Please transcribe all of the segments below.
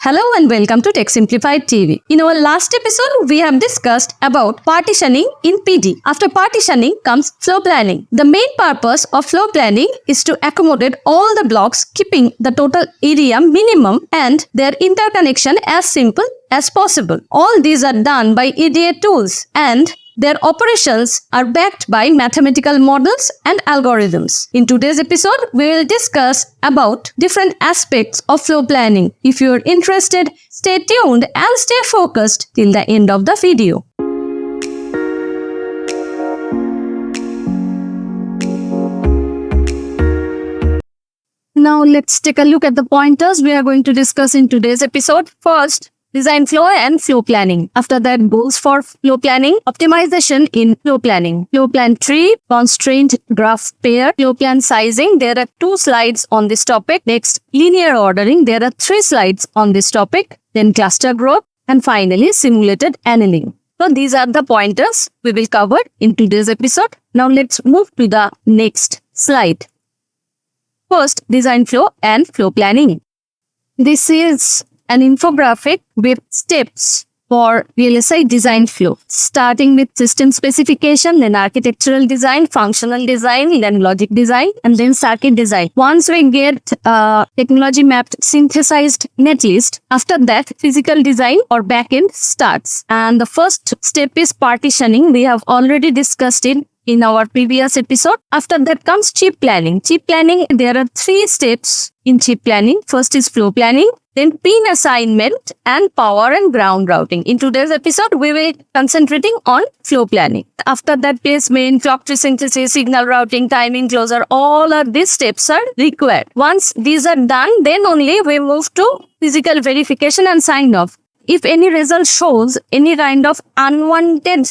Hello and welcome to Tech Simplified TV. In our last episode, we have discussed about partitioning in PD. After partitioning comes floor planning. The main purpose of floor planning is to accommodate all the blocks, keeping the total area minimum and their interconnection as simple as possible. All these are done by EDA tools and their operations are backed by mathematical models and algorithms. In today's episode, we will discuss about different aspects of floor planning. If you are interested, stay tuned and stay focused till the end of the video. Now let's take a look at the pointers we are going to discuss in today's episode. First, design flow and floor planning. After that, goals for floor planning, optimization in floor planning, Floorplan Tree, Constraint graph pair, Floorplan Sizing. There are 2 slides on this topic. Next, linear ordering. There are 3 slides on this topic. Then cluster growth, and finally simulated annealing. So these are the pointers we will cover in today's episode. Now let's move to the next slide. First, design flow and floor planning. This is an infographic with steps for VLSI design flow, starting with system specification, then architectural design, functional design, then logic design, and then circuit design. Once we get technology mapped synthesized netlist, after that physical design or backend starts. And the first step is partitioning. We have already discussed it in our previous episode. After that comes chip planning. Chip planning, there are 3 steps in chip planning. First is floor planning, then pin assignment and power and ground routing. In today's episode, we will concentrating on floor planning. After that, placement, clock tree synthesis, signal routing, timing closure, all of these steps are required. Once these are done, then only we move to physical verification and sign off. If any result shows any kind of unwanted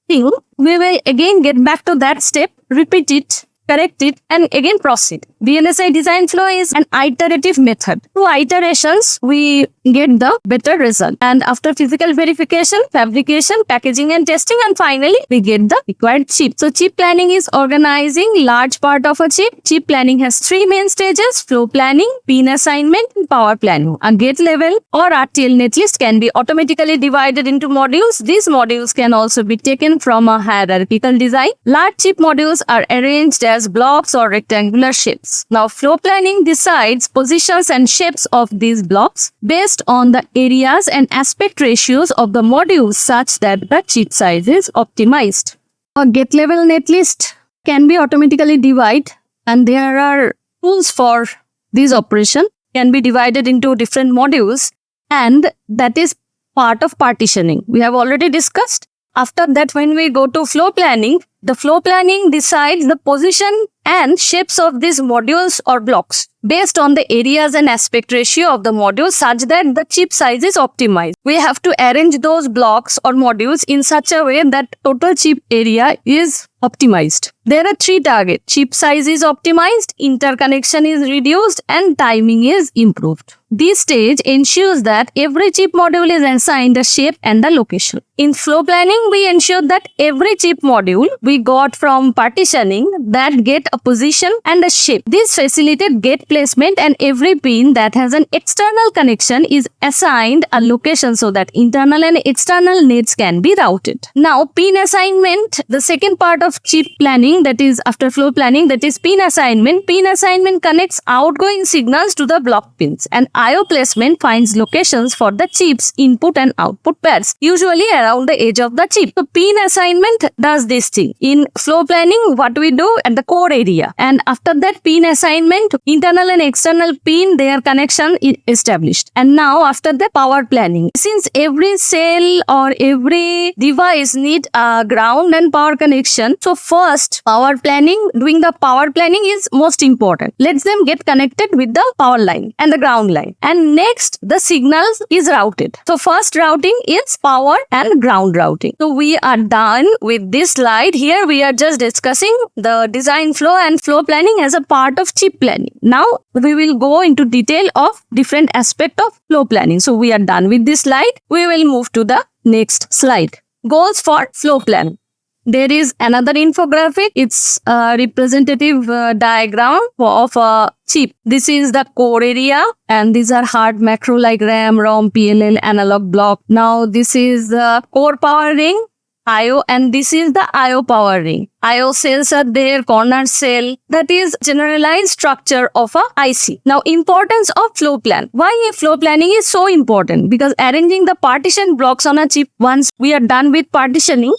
thing, we will again get back to that step, repeat it, correct it, and again proceed. VLSI design flow is an iterative method. Through iterations, we get the better result. And after physical verification, fabrication, packaging and testing, and finally, we get the required chip. So chip planning is organizing large part of a chip. Chip planning has 3 main stages: floor planning, pin assignment, and power planning. A gate level or RTL netlist can be automatically divided into modules. These modules can also be taken from a hierarchical design. Large chip modules are arranged as blocks or rectangular shapes. Now, floor planning decides positions and shapes of these blocks based on the areas and aspect ratios of the modules such that the chip size is optimized. A gate level netlist can be automatically divided, and there are tools for this operation. Can be divided into different modules, and that is part of partitioning. We have already discussed. After that, when we go to floor planning, the floor planning decides the position and shapes of these modules or blocks based on the areas and aspect ratio of the module such that the chip size is optimized. We have to arrange those blocks or modules in such a way that total chip area is optimized. There are 3 targets. Chip size is optimized, interconnection is reduced, and timing is improved. This stage ensures that every chip module is assigned a shape and a location. In floor planning, we ensure that every chip module we got from partitioning that get a position and a shape. This facilitates gate placement, and every pin that has an external connection is assigned a location so that internal and external nets can be routed. Now, pin assignment, the second part of chip planning, that is after floor planning, that is pin assignment. Pin assignment connects outgoing signals to the block pins, and IO placement finds locations for the chip's input and output pairs, usually around the edge of the chip. So pin assignment does this thing. In floor planning, what we do at the core area, and after that pin assignment, internal and external pin, their connection is established. And now after the power planning, since every cell or every device need a ground and power connection, so first power planning, doing the power planning is most important. Let them get connected with the power line and the ground line. And next, the signals is routed. So first routing is power and ground routing. So we are done with this slide. Here we are just discussing the design flow and floor planning as a part of chip planning. Now we will go into detail of different aspect of floor planning. So we are done with this slide. We will move to the next slide. Goals for floor planning. There is another infographic. It's a representative diagram of a chip. This is the core area, and these are hard macro like RAM, ROM, PLL, analog block. Now this is the core power ring, IO, and this is the IO power ring. IO cells are there, corner cell. That is generalized structure of a IC. Now, importance of floor plan. Why a floor planning is so important? Because arranging the partition blocks on a chip, once we are done with partitioning,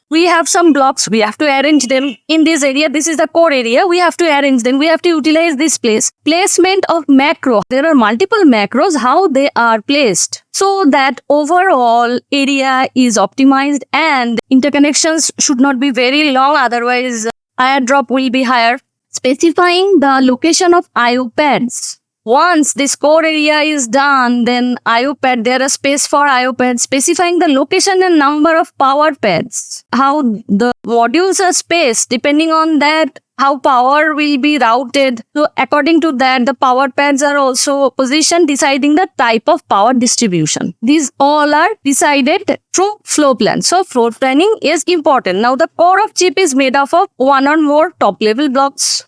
we have some blocks, we have to arrange them in this area. This is the core area. We have to arrange them. We have to utilize this place. Placement of macro. There are multiple macros, how they are placed, so that overall area is optimized and interconnections should not be very long. Otherwise, airdrop will be higher. Specifying the location of IO pads. Once this core area is done, then IO pad, there is space for IO pads, specifying the location and number of power pads. How the modules are spaced, depending on that, how power will be routed. So according to that, the power pads are also positioned, deciding the type of power distribution. These all are decided through floor plan. So floor planning is important. Now the core of chip is made up of one or more top level blocks.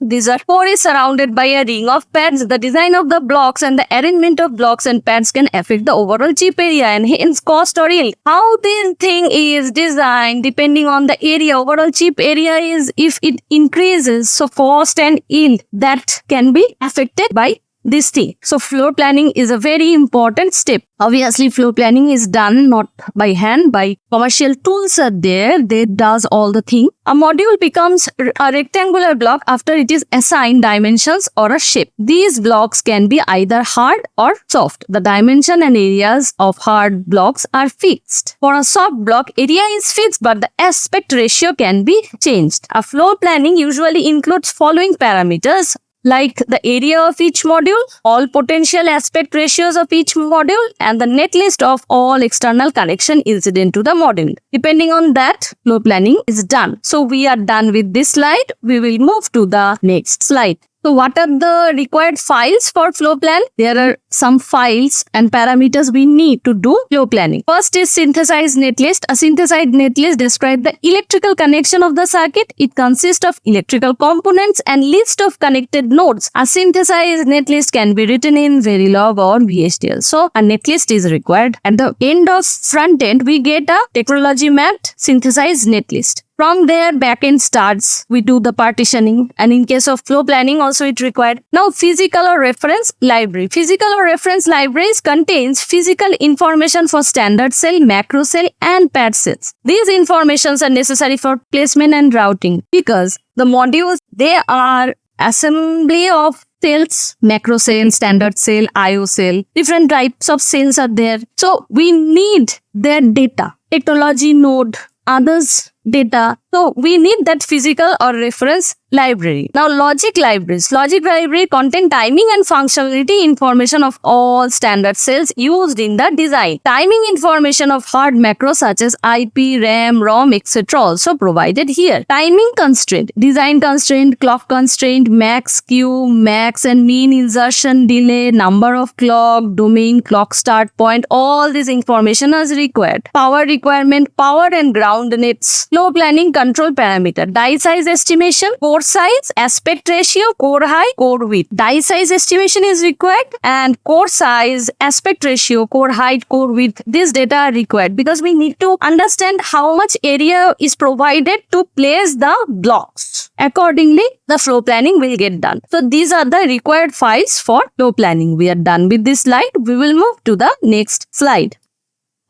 Core is surrounded by a ring of pads. The design of the blocks and the arrangement of blocks and pads can affect the overall chip area and hence cost or yield. How this thing is designed depending on the area. Overall chip area is, if it increases, so cost and yield that can be affected by this thing. So floor planning is a very important step. Obviously, floor planning is done not by hand, by commercial tools are there. They does all the thing. A module becomes a rectangular block after it is assigned dimensions or a shape. These blocks can be either hard or soft. The dimension and areas of hard blocks are fixed. For a soft block, area is fixed, but the aspect ratio can be changed. A floor planning usually includes following parameters, like the area of each module, all potential aspect ratios of each module, and the net list of all external connection incident to the module. Depending on that, floor planning is done. So we are done with this slide. We will move to the next slide. So what are the required files for floor plan? There are some files and parameters we need to do floor planning. First is synthesized netlist. A synthesized netlist describes the electrical connection of the circuit. It consists of electrical components and list of connected nodes. A synthesized netlist can be written in Verilog or VHDL. So a netlist is required. At the end of front end, we get a technology mapped synthesized netlist. From there, backend starts. We do the partitioning, and in case of floor planning, also it required. Now, physical or reference library. Physical or reference libraries contains physical information for standard cell, macro cell, and pad cells. These informations are necessary for placement and routing because the modules, they are assembly of cells, macro cell, standard cell, IO cell. Different types of cells are there. So we need their data, technology node, others data. So we need that physical or reference library. Now logic libraries. Logic library contain timing and functionality information of all standard cells used in the design. Timing information of hard macros such as IP, RAM, ROM, etc. also provided here. Timing constraint. Design constraint, clock constraint, max, Q, max and mean insertion delay, number of clock, domain, clock start point. All this information is required. Power requirement, power and ground nets. Floor planning control parameter. Die size estimation, core size, aspect ratio, core height, core width. Die size estimation is required and core size, aspect ratio, core height, core width. This data are required because we need to understand how much area is provided to place the blocks. Accordingly, the floor planning will get done. So these are the required files for floor planning. We are done with this slide. We will move to the next slide.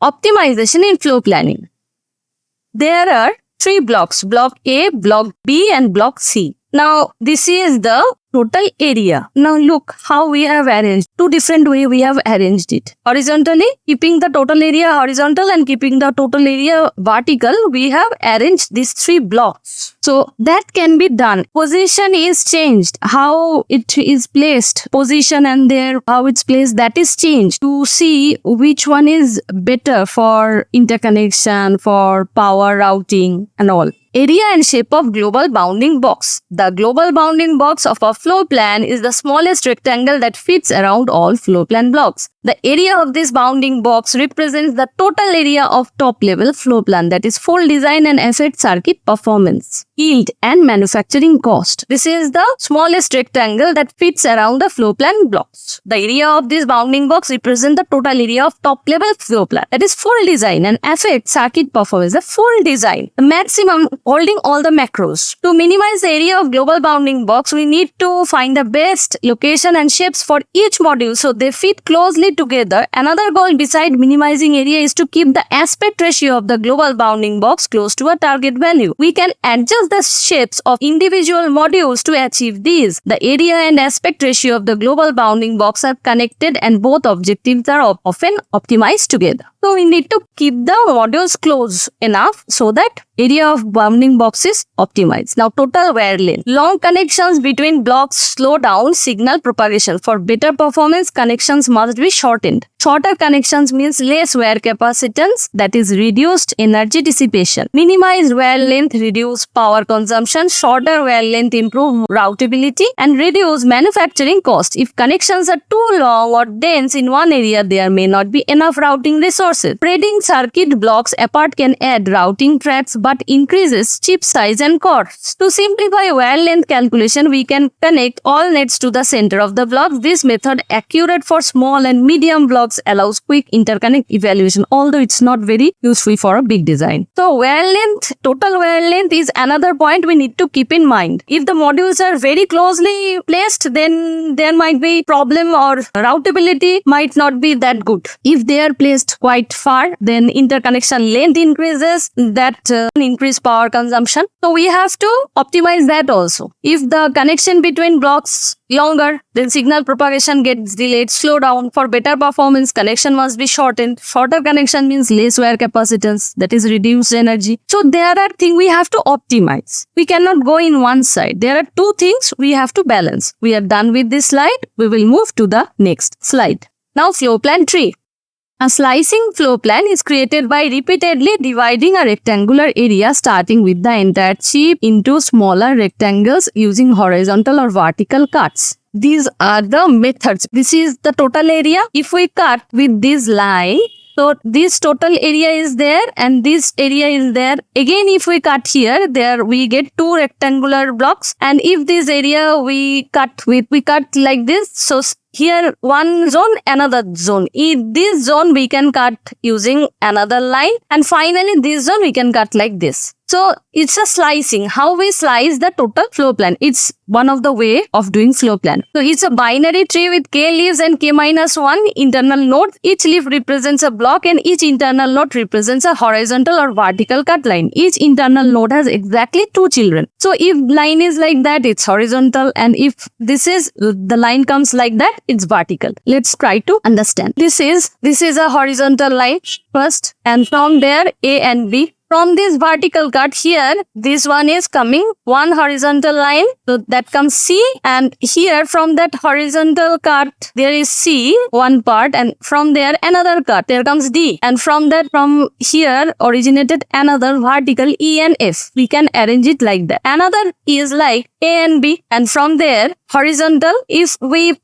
Optimization in floor planning. There are 3 blocks, block A, block B and block C. Now, this is the total area. Now, look how we have arranged. 2 different ways we have arranged it. Horizontally, keeping the total area horizontal and keeping the total area vertical, we have arranged these 3 blocks. So, that can be done. Position is changed. How it is placed, position and there, how it's placed, that is changed to see which one is better for interconnection, for power routing and all. Area and shape of global bounding box. The global bounding box of a floor plan is the smallest rectangle that fits around all floor plan blocks. The area of this bounding box represents the total area of top-level floor plan, that is full design and asset circuit performance, yield and manufacturing cost. This is the smallest rectangle that fits around the floor plan blocks. The area of this bounding box represents the total area of top-level floor plan, that is full design and asset circuit performance, the full design, the maximum holding all the macros. To minimize the area of global bounding box, we need to find the best location and shapes for each module so they fit closely together. Another goal beside minimizing area is to keep the aspect ratio of the global bounding box close to a target value. We can adjust the shapes of individual modules to achieve these. The area and aspect ratio of the global bounding box are connected and both objectives are often optimized together. So we need to keep the modules close enough so that area of bounding box is optimized. Now total wear length. Long connections between blocks slow down signal propagation. For better performance, connections must be shortened. Shorter connections means less wear capacitance, that is reduced energy dissipation. Minimized wear length reduce power consumption. Shorter wear length improve routability and reduce manufacturing cost. If connections are too long or dense in one area, there may not be enough routing resources. Spreading circuit blocks apart can add routing tracks but increases chip size and costs. To simplify wear length calculation, we can connect all nets to the center of the block. This method, accurate for small and medium blocks, allows quick interconnect evaluation, although it's not very useful for a big design. So wear length, total wear length is another point we need to keep in mind. If the modules are very closely placed, then there might be problem or routability might not be that good. If they are placed quite far, then interconnection length increases, that increase power consumption. So we have to optimize that also. If the connection between blocks longer, then signal propagation gets delayed, slow down. For better performance, connection must be shortened. Shorter connection means less wear capacitance, that is reduced energy. So there are things we have to optimize. We cannot go in one side. There are two things we have to balance. We are done with this slide. We will move to the next slide. Now Floorplan Tree. A slicing floor plan is created by repeatedly dividing a rectangular area starting with the entire chip into smaller rectangles using horizontal or vertical cuts. These are the methods. This is the total area. If we cut with this line, so this total area is there and this area is there. Again, if we cut here, there we get two rectangular blocks. And if this area we cut like this. So here one zone, another zone. In this zone we can cut using another line. And finally this zone we can cut like this. So it's a slicing. How we slice the total floor plan. It's one of the way of doing floor plan. So it's a binary tree with k leaves and k-1 internal nodes. Each leaf represents a block and each internal node represents a horizontal or vertical cut line. Each internal node has exactly two children. So if line is like that, it's horizontal, and if the line comes like that, it's vertical. Let's try to understand. This is a horizontal line first, and from there A and B. From this vertical cut here, this one is coming one horizontal line, so that comes C, and here from that horizontal cut there is C, one part, and from there another cut, there comes D, and from here originated another vertical E and F. We can arrange it like that. Another is like A and B, and from there horizontal, if we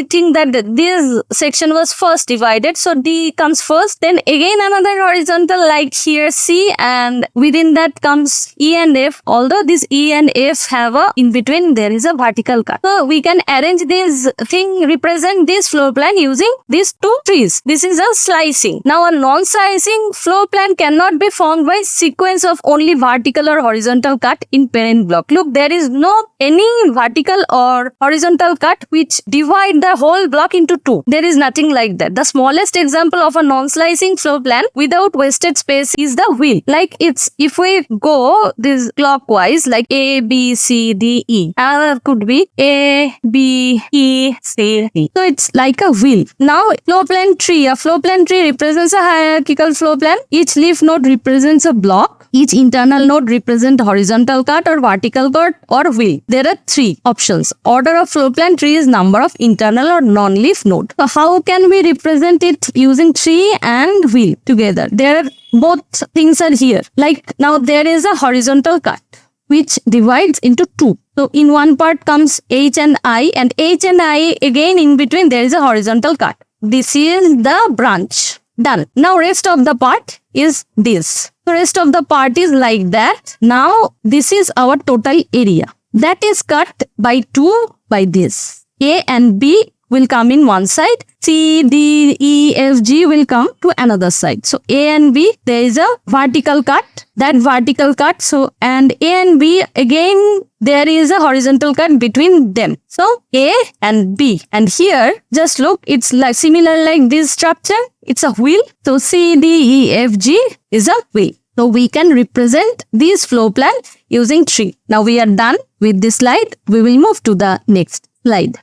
think that this section was first divided, so D comes first, then again another horizontal like here C, and within that comes E and F. Although this E and F have in between there is a vertical cut. So we can arrange this thing, represent this floor plan using these two trees. This is a slicing. Now a non-slicing floor plan cannot be formed by sequence of only vertical or horizontal cut in parent block. Look, there is no any vertical or horizontal cut which divide the whole block into two. There is nothing like that. The smallest example of a non-slicing floor plan without wasted space is the wheel. Like if we go this clockwise, like A, B, C, D, E. Another could be A, B, E, C, D. So it's like a wheel. Now Floorplan tree. A Floorplan tree represents a hierarchical floor plan. Each leaf node represents a block. Each internal node represents horizontal cut or vertical cut or wheel. There are three options. Order of Floorplan tree is number of internal or non-leaf node. So how can we represent it using tree and wheel together? There are both things are here. Like now there is a horizontal cut which divides into two. So in one part comes H and I, and H and I again in between there is a horizontal cut. this is the branch. Done. Now rest of the part is this. So rest of the part is like that. Now this is our total area. That is cut by 2 by this. A and B will come in one side. C, D, E, F, G will come to another side. So A and B, there is a vertical cut. That vertical cut. So and A and B, again there is a horizontal cut between them. So A and B. And here, just look, it's like similar like this structure. It's a wheel. So C, D, E, F, G is a wheel. So we can represent this floor plan using tree. Now we are done with this slide. We will move to the next slide.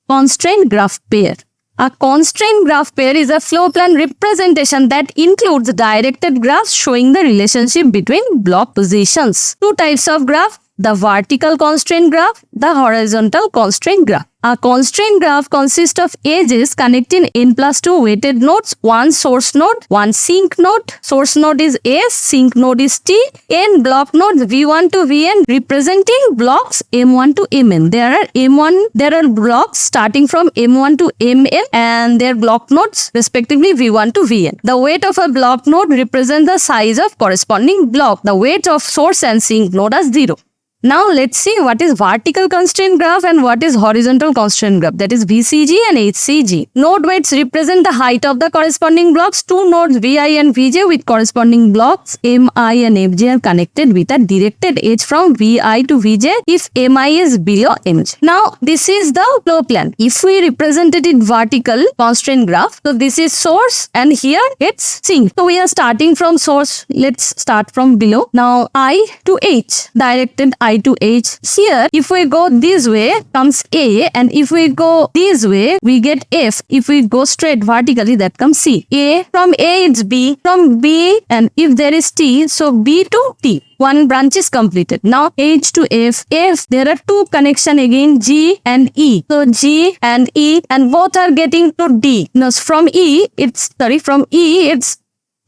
Constraint graph pair. A constraint graph pair is a floor plan representation that includes directed graphs showing the relationship between block positions. Two types of graph: the vertical constraint graph, the horizontal constraint graph. A constraint graph consists of edges connecting n+2 weighted nodes, one source node, one sink node. Source node is S, sink node is T, n block nodes V1 to Vn representing blocks M1 to Mn. There are blocks starting from M1 to Mn and their block nodes respectively V1 to Vn. The weight of a block node represents the size of corresponding block. The weight of source and sink node are 0. Now let's see what is vertical constraint graph and what is horizontal constraint graph, that is VCG and HCG. Node weights represent the height of the corresponding blocks. Two nodes Vi and Vj with corresponding blocks Mi and Fj are connected with a directed edge from Vi to Vj if Mi is below Mj. Now this is the floor plan. If we represented it vertical constraint graph, so this is source and here it's sink. So we are starting from source. Let's start from below. Now I to H, directed I to H. Here, if we go this way, comes A, and if we go this way, we get F. If we go straight vertically, that comes C. A, from A it's B, from B, and if there is T, so B to T. One branch is completed. Now H to F. F, there are two connection again, G and E. So G and E, and both are getting to D. Now from E, it's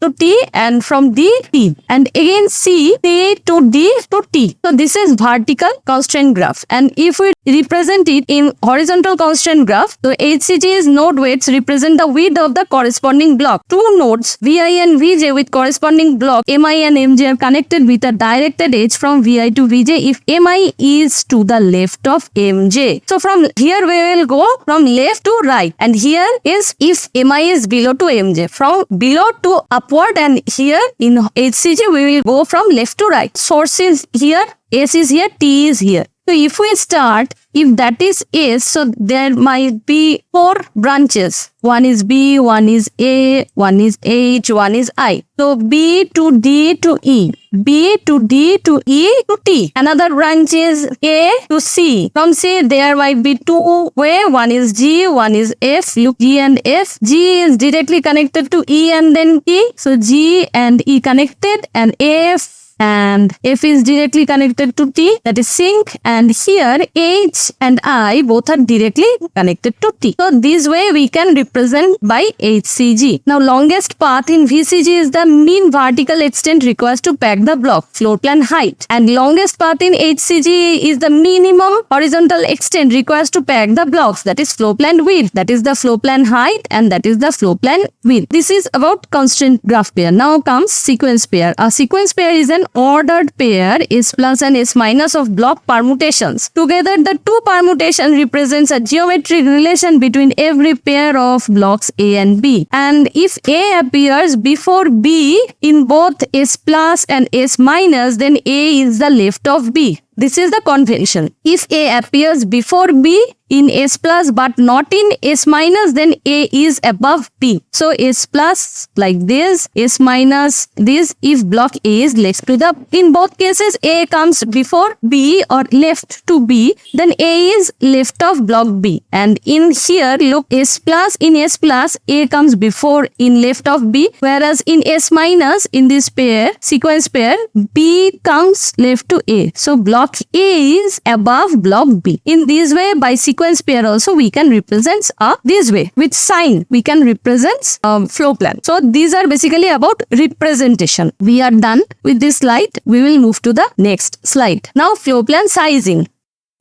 to T, and from D, T, and again C to D to T. So this is vertical constraint graph. And if we represent it in horizontal constraint graph, so HCG's node weights represent the width of the corresponding block. Two nodes Vi and Vj with corresponding block Mi and Mj are connected with a directed edge from Vi to Vj if Mi is to the left of Mj. So from here we will go from left to right, and here is if Mi is below to Mj. From below to upward, and here in HCG we will go from left to right. Source is here, S is here, T is here. So if we start, if that is S, so there might be 4 branches. One is B, one is A, one is H, one is I. So B to D to E, B to D to E to T. Another branch is A to C. From C there might be 2 way. One is G, one is F. Look, G and F. G is directly connected to E and then T. So G and E connected, and F and F is directly connected to T, that is sink, and here H and I both are directly connected to T. So this way we can represent by HCG. Now longest path in VCG is the mean vertical extent required to pack the block, floor plan height, and longest path in HCG is the minimum horizontal extent required to pack the blocks, that is floor plan width, that is the floor plan height, and that is the floor plan width. This is about constraint graph pair. Now comes sequence pair. A sequence pair is an ordered pair S plus and S minus of block permutations. Together, the two permutation represents a geometric relation between every pair of blocks A and B. And if A appears before B in both S plus and S minus, then A is the left of B. This is the convention. If A appears before B in S plus but not in S minus, then A is above B. So S plus like this, S minus this if block A is left to the. In both cases, A comes before B or left to B, then A is left of block B. And in here, look, S plus, in S plus, A comes before in left of B, whereas in S minus, in this pair, sequence pair, B comes left to A. So block A is above block B. In this way, by sequence pair also we can represent this way. With sign, we can represent floor plan. So these are basically about representation. We are done with this slide. We will move to the next slide. Now floor plan sizing.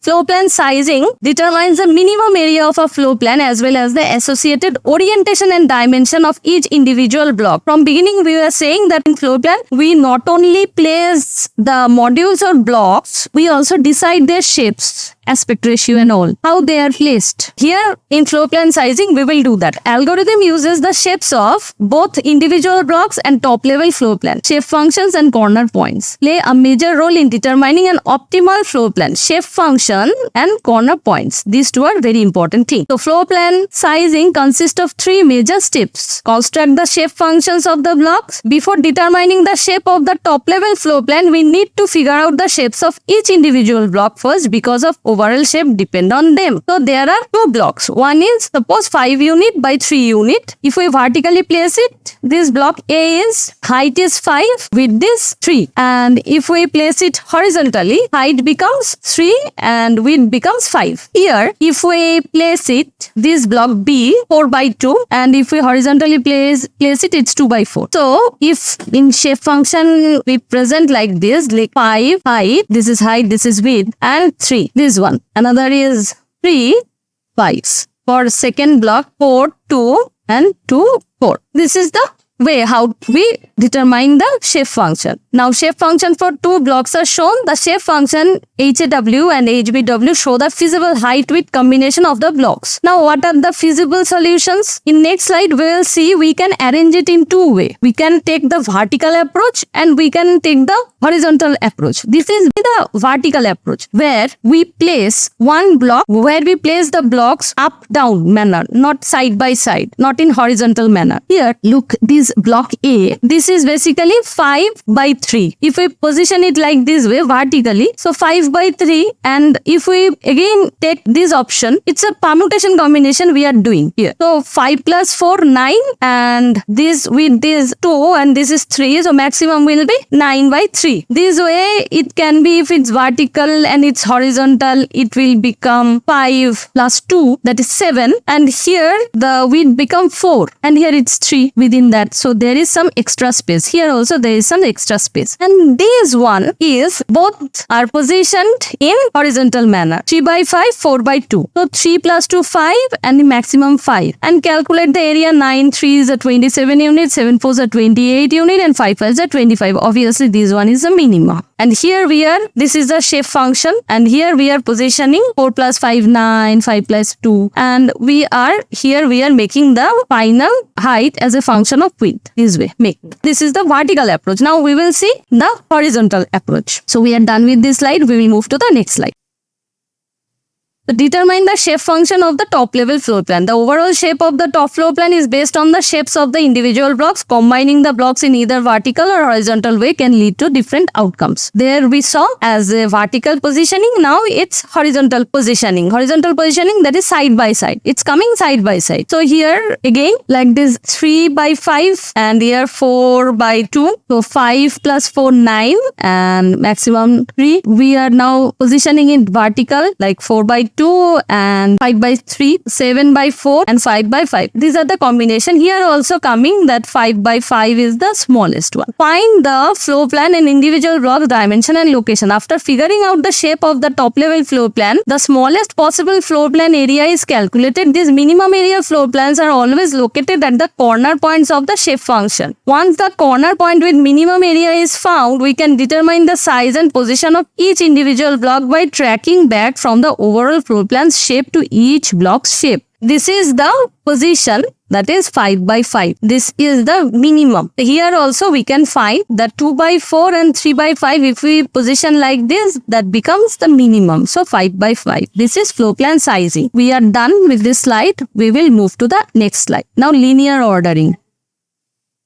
Floorplan sizing determines the minimum area of a floor plan as well as the associated orientation and dimension of each individual block. From beginning, we were saying that in floor plan, we not only place the modules or blocks, we also decide their shapes, aspect ratio and all, how they are placed. Here in floorplan sizing, we will do that. Algorithm uses the shapes of both individual blocks and top level floor plan. Shape functions and corner points play a major role in determining an optimal floor plan. Shape function and corner points. These two are very important things. So floorplan sizing consists of three major steps. Construct the shape functions of the blocks. Before determining the shape of the top level floor plan, we need to figure out the shapes of each individual block first because of overall shape depend on them. So there are two blocks. One is suppose 5 unit by 3 unit. If we vertically place it, this block A is height is 5, width is 3. And if we place it horizontally, height becomes 3 and width becomes 5. Here, if we place it, this block B 4 by 2, and if we horizontally place it, it's 2 by 4. So if in shape function we present like this, like 5 height, this is height, this is width, and 3, this one. Another is 3, 5. For second block, 4, 2, and 2, 4. This is the way how we determine the shape function. Now shape function for two blocks are shown. The shape function HAW and HBW show the feasible height width combination of the blocks. Now what are the feasible solutions? In next slide we will see we can arrange it in two ways. We can take the vertical approach and we can take the horizontal approach. This is the vertical approach where we place one block, where we place the blocks up down manner, not side by side, not in horizontal manner. Here look, this block A, this is basically 5 by 3. If we position it like this way vertically, so 5 by 3, and if we again take this option, it's a permutation combination we are doing here. So 5 plus 4, 9, and this with this 2 and this is 3, so maximum will be 9 by 3. This way it can be, if it's vertical and it's horizontal, it will become 5 plus 2, that is 7, and here the width become 4 and here it's 3 within that. So there is some extra space. Here also there is some extra space. And this one is both are positioned in horizontal manner. 3 by 5, 4 by 2. So 3 plus 2, 5 and the maximum 5. And calculate the area. 9 3 is a 27 unit, 7 4 is a 28 unit, and 5 5 is a 25. Obviously this one is a minimum. And here we are, this is the shape function, and here we are positioning 4 plus 5, 9, 5 plus 2, and we are making the final height as a function of width. This way, this is the vertical approach. Now we will see the horizontal approach. So we are done with this slide. We will move to the next slide. So determine the shape function of the top level floor plan. The overall shape of the top floor plan is based on the shapes of the individual blocks. Combining the blocks in either vertical or horizontal way can lead to different outcomes. There we saw as a vertical positioning. Now it's horizontal positioning. Horizontal positioning, that is side by side. It's coming side by side. So here again like this 3 by 5 and here 4 by 2. So 5 plus 4, 9 and maximum 3. We are now positioning it vertical like 4 by 2 and 5 by 3, 7 by 4 and 5 by 5. These are the combination. Here also coming that 5 by 5 is the smallest one. Find the floor plan and individual block dimension and location. After figuring out the shape of the top level floor plan, the smallest possible floor plan area is calculated. These minimum area floor plans are always located at the corner points of the shape function. Once the corner point with minimum area is found, we can determine the size and position of each individual block by tracking back from the overall floor plan's shape to each block's shape. This is the position, that is 5 by 5. This is the minimum. Here also we can find that 2 by 4 and 3 by 5. If we position like this, that becomes the minimum. So 5 by 5. This is floor plan sizing. We are done with this slide. We will move to the next slide. Now linear ordering.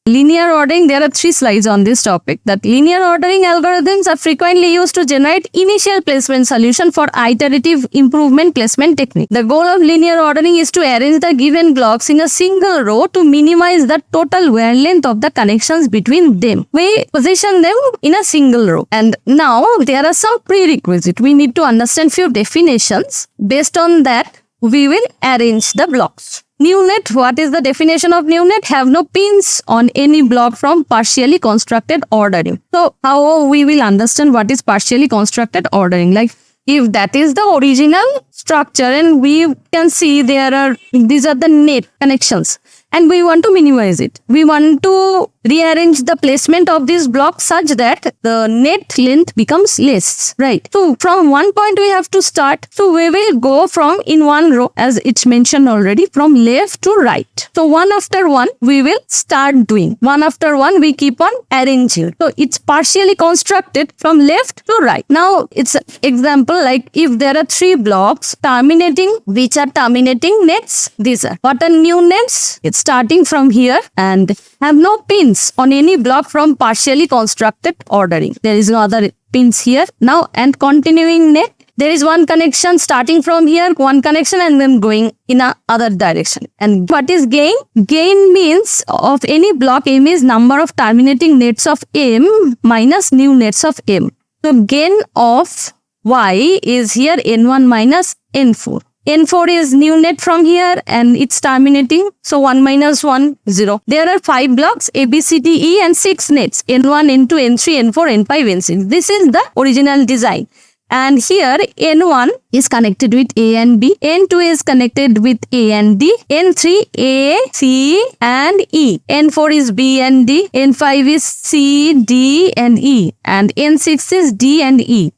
Linear ordering, there are 3 slides on this topic. That linear ordering algorithms are frequently used to generate initial placement solution for iterative improvement placement technique. The goal of linear ordering is to arrange the given blocks in a single row to minimize the total wear length of the connections between them. We position them in a single row. And now there are some prerequisites. We need to understand few definitions. Based on that, we will arrange the blocks. New net, what is the definition of new net? Have no pins on any block from partially constructed ordering. So how we will understand what is partially constructed ordering? Like If that is the original structure and we can see these are the net connections and we want to minimize it. We want to rearrange the placement of these blocks such that the net length becomes less, right? So from one point we have to start. So we will go from in one row, as it's mentioned already, from left to right. So one after one we will start doing. One after one we keep on arranging. So it's partially constructed from left to right. Now it's an example like if there are 3 blocks terminating, which are terminating nets. These are what are new nets? It's starting from here and have no pins on any block from partially constructed ordering. There is no other pins here. Now and continuing net. There is one connection starting from here, one connection and then going in a other direction. And what is gain? Gain means of any block M is number of terminating nets of M minus new nets of M. So gain of Y is here N1 minus N4. N4 is new net from here and it's terminating. So 1 minus 1, 0. There are 5 blocks A, B, C, D, E and 6 nets. N1, N2, N3, N4, N5, N6. This is the original design. And here N1 is connected with A and B. N2 is connected with A and D. N3, A, C and E. N4 is B and D. N5 is C, D and E. And N6 is D and E.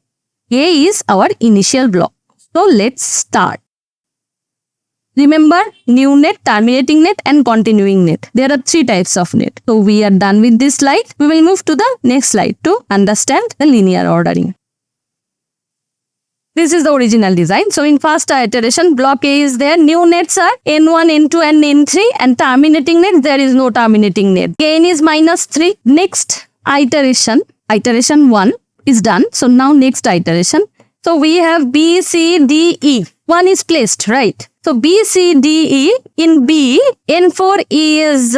A is our initial block. So let's start. Remember, new net, terminating net and continuing net. There are 3 types of net. So we are done with this slide. We will move to the next slide to understand the linear ordering. This is the original design. So in first iteration, block A is there. New nets are N1, N2 and N3 and terminating net, there is no terminating net. Gain is minus 3. Next iteration 1 is done. So now next iteration. So we have B, C, D, E. 1 is placed, right? So B, C, D, E. In B, N4 is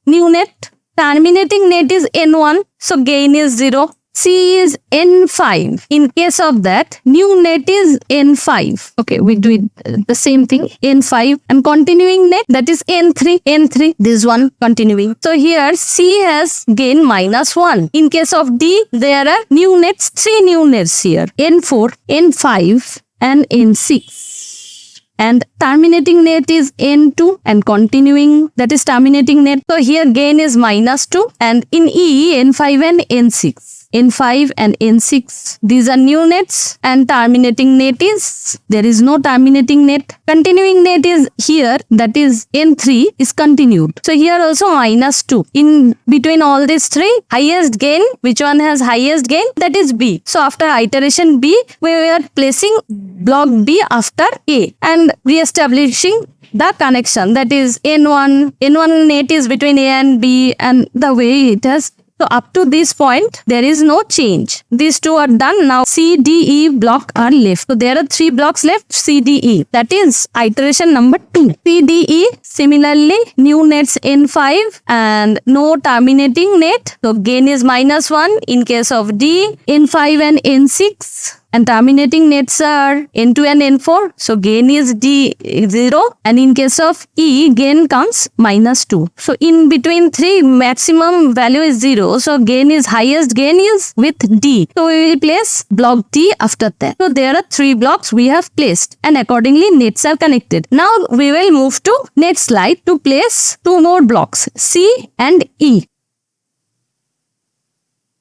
new net. Terminating net is N1. So gain is 0. C is N5. In case of that, new net is N5. Okay, we do it the same thing. N5 and continuing net, that is N3. N3, this one continuing. So here C has gain minus 1. In case of D, there are new nets, 3 new nets here. N4, N5 and N6. And terminating net is N2 and continuing, that is terminating net. So here gain is minus 2 and in E, N5 and N6. N5 and N6. These are new nets and terminating net is, there is no terminating net. Continuing net is here, that is N3 is continued. So here also minus 2. In between all these 3, highest gain, which one has highest gain? That is B. So after iteration B, we are placing block B after A and re-establishing the connection, that is N1 net is between A and B and the way it has. So up to this point, there is no change. These 2 are done. Now C, D, E block are left. So there are 3 blocks left, C, D, E. That is iteration number 2. C, D, E. Similarly, new nets N5 and no terminating net. So gain is minus 1 in case of D, N5 and N6. And terminating nets are N2 and N4. So gain is D 0. And in case of E, gain comes minus 2. So in between 3, maximum value is 0. So gain is highest gain is with D. So we will place block D after that. So there are 3 blocks we have placed. And accordingly nets are connected. Now we will move to next slide to place 2 more blocks, C and E.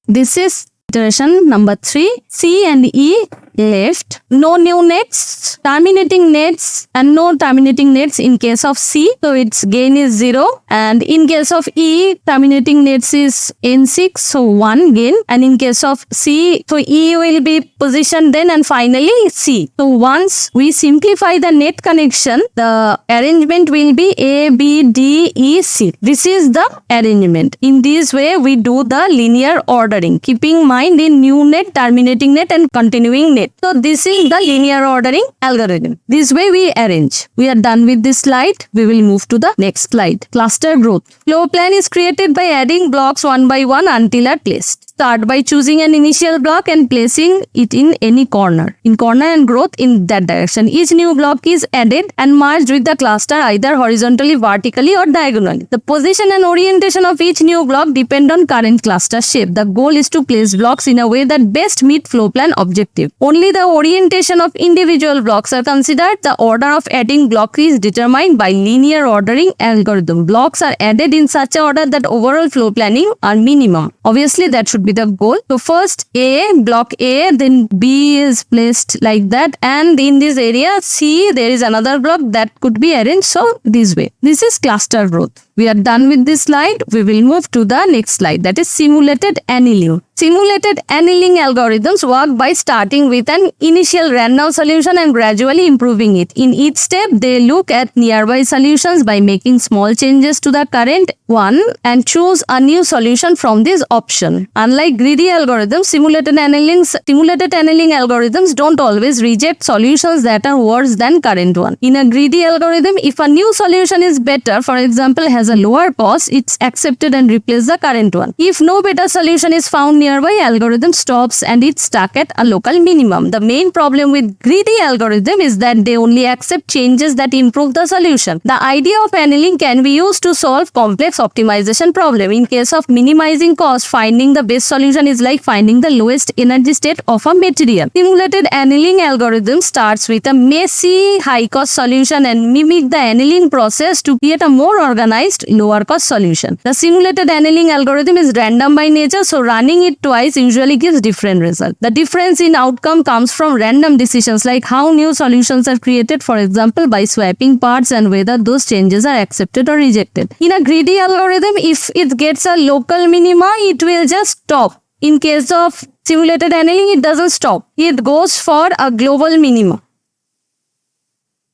This is iteration number 3. C and E left. No new nets, terminating nets and no terminating nets in case of C. So its gain is 0. And in case of E, terminating nets is N6. So 1 gain. And in case of C, so E will be positioned then and finally C. So once we simplify the net connection, the arrangement will be A, B, D, E, C. This is the arrangement. In this way, we do the linear ordering, keeping mind in new net, terminating net and continuing net. So this is the linear ordering algorithm. This way we arrange. We are done with this slide. We will move to the next slide. Cluster growth. Floor plan is created by adding blocks one by one until are placed. Start by choosing an initial block and placing it in any corner. In corner and growth in that direction. Each new block is added and merged with the cluster either horizontally, vertically or diagonally. The position and orientation of each new block depend on current cluster shape. The goal is to place blocks in a way that best meet floor plan objective. Only the orientation of individual blocks are considered. The order of adding block is determined by linear ordering algorithm. Blocks are added in such a order that overall floor planning are minimum. Obviously, that should be the goal. So first block A, then B is placed like that, and in this area C there is another block that could be arranged so this way. This is cluster growth. We are done with this slide. We will move to the next slide, that is simulated annealing. Simulated annealing algorithms work by starting with an initial random solution and gradually improving it. In each step, they look at nearby solutions by making small changes to the current one and choose a new solution from this option. Unlike greedy algorithms, simulated annealing algorithms don't always reject solutions that are worse than current one. In a greedy algorithm, if a new solution is better, for example, has a lower cost, it's accepted and replaces the current one. If no better solution is found nearby, algorithm stops and it's stuck at a local minimum. The main problem with greedy algorithm is that they only accept changes that improve the solution. The idea of annealing can be used to solve complex optimization problem. In case of minimizing cost, finding the best solution is like finding the lowest energy state of a material. Simulated annealing algorithm starts with a messy high cost solution and mimic the annealing process to create a more organized lower cost solution. The simulated annealing algorithm is random by nature, so running it twice usually gives different results. The difference in outcome comes from random decisions like how new solutions are created, for example, by swapping parts and whether those changes are accepted or rejected. In a greedy algorithm, if it gets a local minima, it will just stop. In case of simulated annealing, it doesn't stop. It goes for a global minima.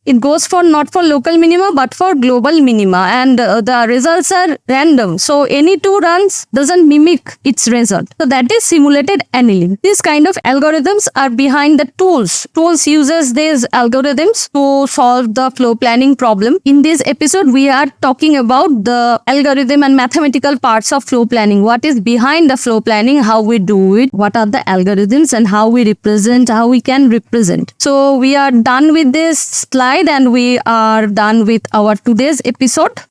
It goes for not for local minima but for global minima, and the results are random. So any two runs doesn't mimic its result. So that is simulated annealing. These kind of algorithms are behind the tools. Tools uses these algorithms to solve the floor planning problem. In this episode, we are talking about the algorithm and mathematical parts of floor planning. What is behind the floor planning, how we do it, what are the algorithms and how we can represent. So we are done with this slide. And we are done with our today's episode.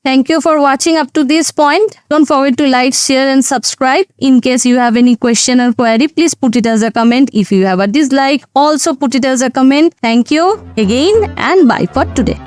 Thank you for watching up to this point. Don't forget to like, share and subscribe. In case you have any question or query, please put it as a comment. If you have a dislike, also put it as a comment. Thank you again and bye for today.